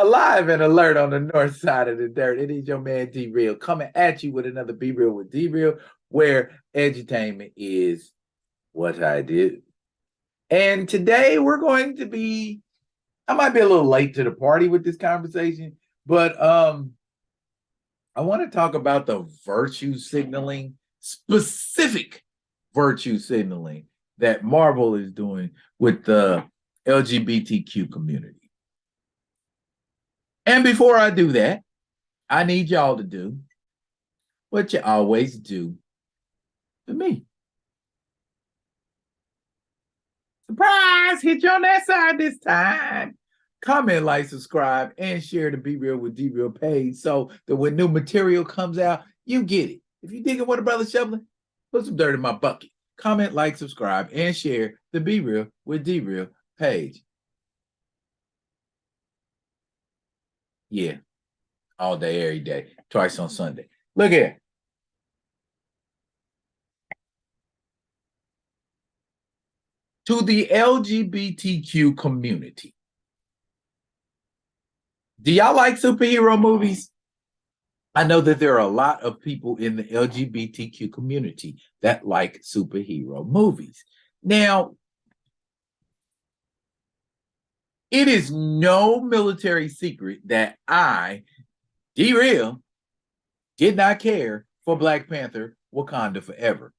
Alive and alert on the north side of the dirt. It is your man D Real coming at you with another Be Real with D Real, where edutainment is what I do. And today we're going to be, I might be a little late to the party with this conversation, but I want to talk about the virtue signaling, specific virtue signaling that Marvel is doing with the LGBTQ community. And before I do that, I need y'all to do what you always do for me. Surprise! Hit you on that side this time. Comment, like, subscribe, and share the Be Real with D Real page so that when new material comes out, you get it. If you digging what a brother shoveling, put some dirt in my bucket. Comment, like, subscribe, and share the Be Real with D Real page. Yeah, all day, every day, twice on Sunday. Look here. To the LGBTQ community, do y'all like superhero movies? I know that there are a lot of people in the LGBTQ community that like superhero movies. Now, it is no military secret that I, D Real, did not care for Black Panther Wakanda Forever.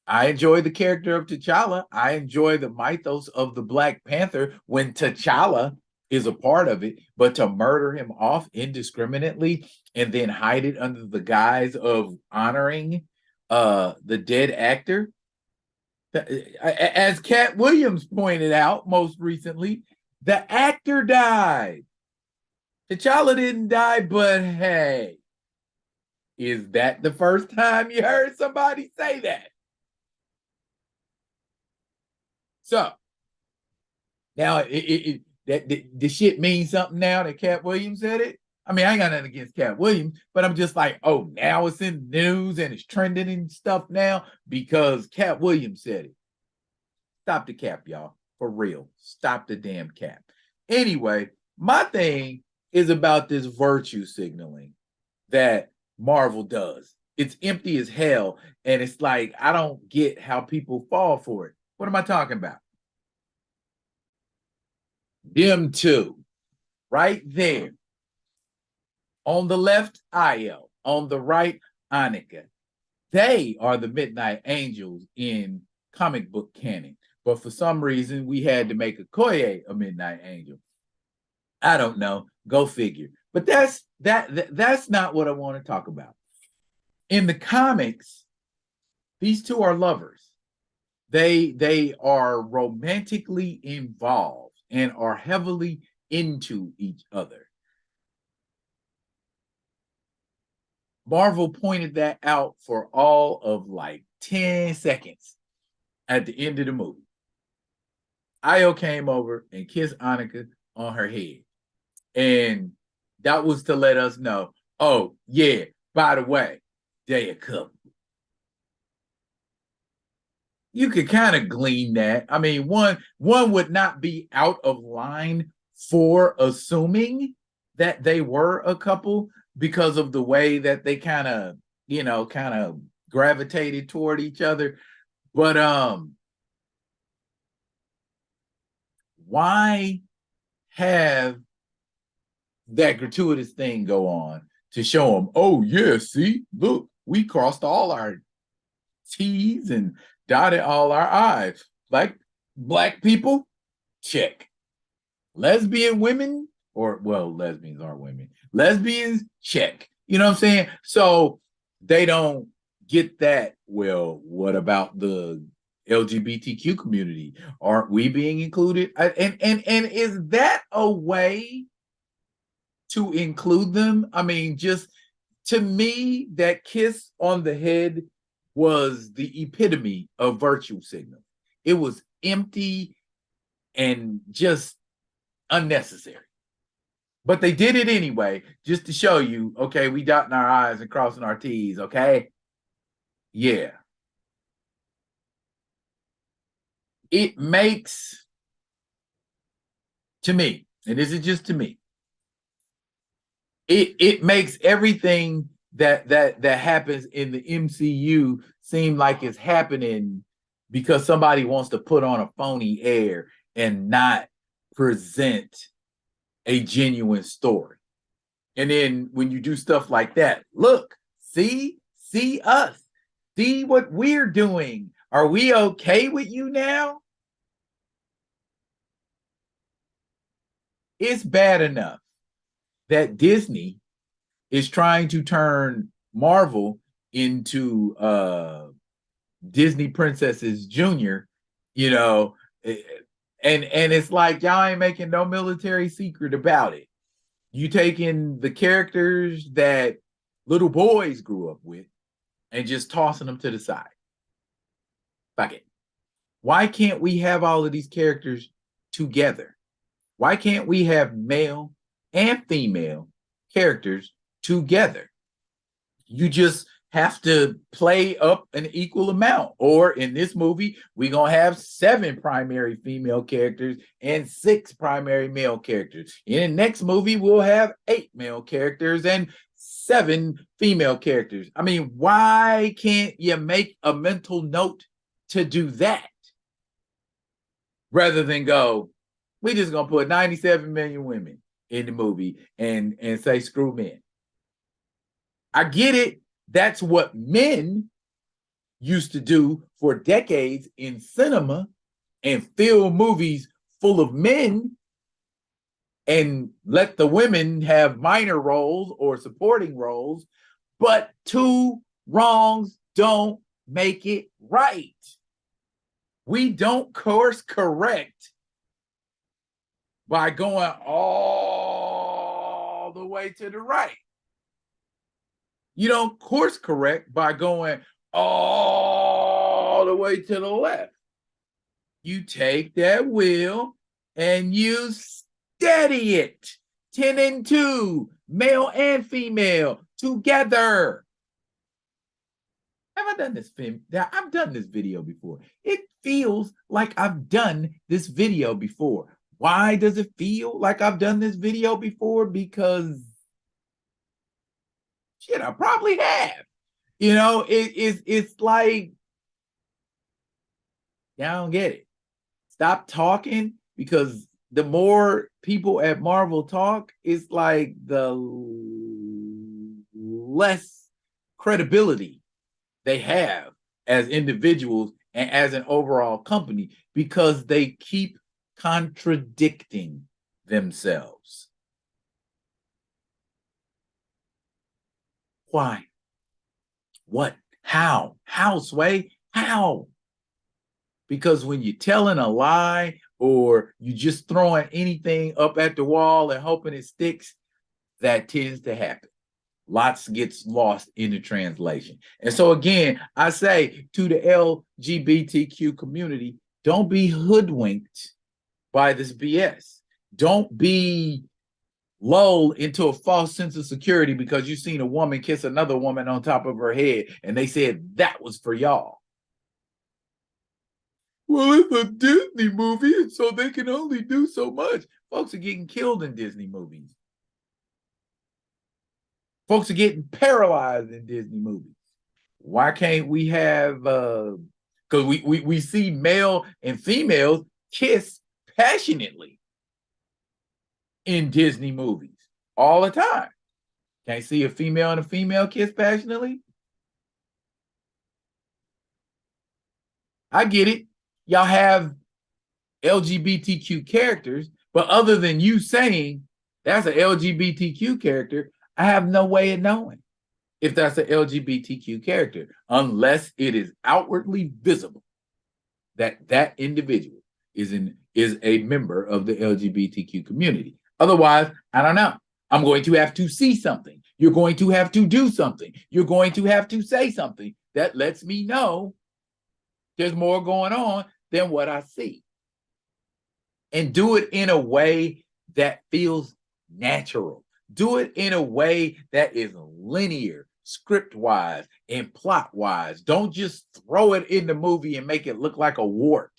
I enjoy the character of T'Challa. I enjoy the mythos of the Black Panther when T'Challa is a part of it, but to murder him off indiscriminately and then hide it under the guise of honoring the dead actor, as Cat Williams pointed out most recently, the actor died. T'Challa didn't die, but hey, is that the first time you heard somebody say that? So now the shit means something now that Cat Williams said it. I mean, I ain't got nothing against Cat Williams, but I'm just like, oh, now it's in the news and it's trending and stuff now because Cat Williams said it. Stop the cap, y'all. For real. Stop the damn cap. Anyway, my thing is about this virtue signaling that Marvel does. It's empty as hell. And it's like, I don't get how people fall for it. What am I talking about? Them two, right there. On the left, Io. On the right, Annika. They are the Midnight Angels in comic book canon. But for some reason, we had to make Okoye a Midnight Angel. I don't know. Go figure. But that's not what I want to talk about. In the comics, these two are lovers. They are romantically involved and are heavily into each other. Marvel pointed that out for all of like 10 seconds at the end of the movie. Io came over and kissed Annika on her head. And that was to let us know, oh, yeah, by the way, they a couple. You could kind of glean that. I mean, one would not be out of line for assuming that they were a couple because of the way that they kind of gravitated toward each other. But why have that gratuitous thing go on to show them, oh yeah, see, look, we crossed all our T's and dotted all our I's. Like black people, check. Lesbian women, or well, lesbians are women. Lesbians, check. You know what I'm saying? So they don't get that. Well, what about the LGBTQ community? Aren't we being included? And is that a way to include them? I mean, just to me, that kiss on the head was the epitome of virtue signal. It was empty and just unnecessary. But they did it anyway, just to show you, okay, we dotting our I's and crossing our T's, okay? Yeah. It makes, to me, and this is just to me, it makes everything that happens in the MCU seem like it's happening because somebody wants to put on a phony air and not present a genuine story. And then when you do stuff like that, look, see us, see what we're doing. Are we okay with you now? It's bad enough that Disney is trying to turn Marvel into Disney Princesses Junior, you know, and it's like y'all ain't making no military secret about it. You taking the characters that little boys grew up with and just tossing them to the side. Fuck it. Why can't we have all of these characters together? Why can't we have male and female characters together? You just have to play up an equal amount. Or in this movie, we're going to have 7 primary female characters and 6 primary male characters. In the next movie, we'll have 8 male characters and 7 female characters. I mean, why can't you make a mental note to do that? Rather than go, we just going to put 97 million women in the movie and say, screw men. I get it. That's what men used to do for decades in cinema and fill movies full of men and let the women have minor roles or supporting roles. But 2 wrongs don't make it right. We don't course correct by going all the way to the right. You don't course correct by going all the way to the left. You take that wheel and you steady it. 10 and 2, male and female, together. Have I done this film? I've done this video before. It feels like I've done this video before. Why does it feel like I've done this video before? Because shit, I probably have. You know, it's like, yeah, I don't get it. Stop talking, because the more people at Marvel talk, it's like the less credibility they have as individuals and as an overall company, because they keep contradicting themselves. Why? What? How? How, Sway? How? Because when you're telling a lie or you just throwing anything up at the wall and hoping it sticks, that tends to happen. Lots gets lost in the translation. And so again, I say to the LGBTQ community, don't be hoodwinked by this BS. Don't be lulled into a false sense of security because you've seen a woman kiss another woman on top of her head and they said that was for y'all. Well, it's a Disney movie, and so they can only do so much. Folks are getting killed in Disney movies. Folks are getting paralyzed in Disney movies. Why can't we have, because we see male and females kiss passionately in Disney movies all the time. Can't see a female and a female kiss passionately? I get it. Y'all have LGBTQ characters, but other than you saying that's an LGBTQ character, I have no way of knowing if that's an LGBTQ character unless it is outwardly visible that that individual is a member of the LGBTQ community. Otherwise, I don't know. I'm going to have to see something. You're going to have to do something. You're going to have to say something that lets me know there's more going on than what I see. And do it in a way that feels natural. Do it in a way that is linear, script-wise, and plot-wise. Don't just throw it in the movie and make it look like a wart.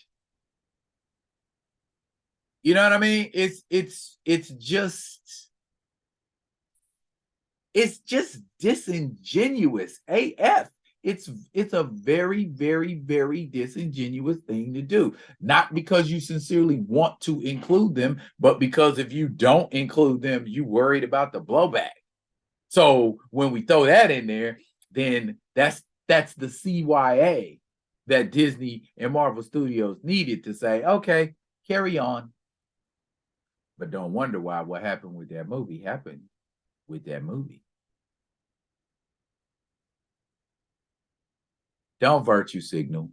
You know what I mean? It's just It's just disingenuous AF. It's a very, very, very disingenuous thing to do. Not because you sincerely want to include them, but because if you don't include them, you worried about the blowback. So when we throw that in there, then that's the CYA that Disney and Marvel Studios needed to say, okay, carry on. But don't wonder why what happened with that movie happened with that movie. Don't virtue signal.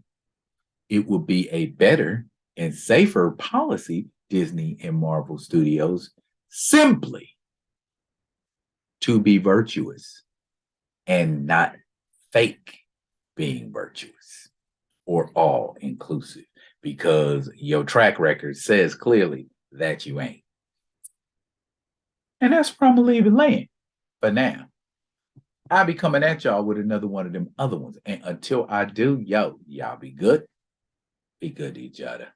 It would be a better and safer policy, Disney and Marvel Studios, simply to be virtuous and not fake being virtuous or all inclusive, because your track record says clearly that you ain't. And that's where I'm gonna leave it laying for now. I'll be coming at y'all with another one of them other ones. And until I do, y'all be good. Be good to each other.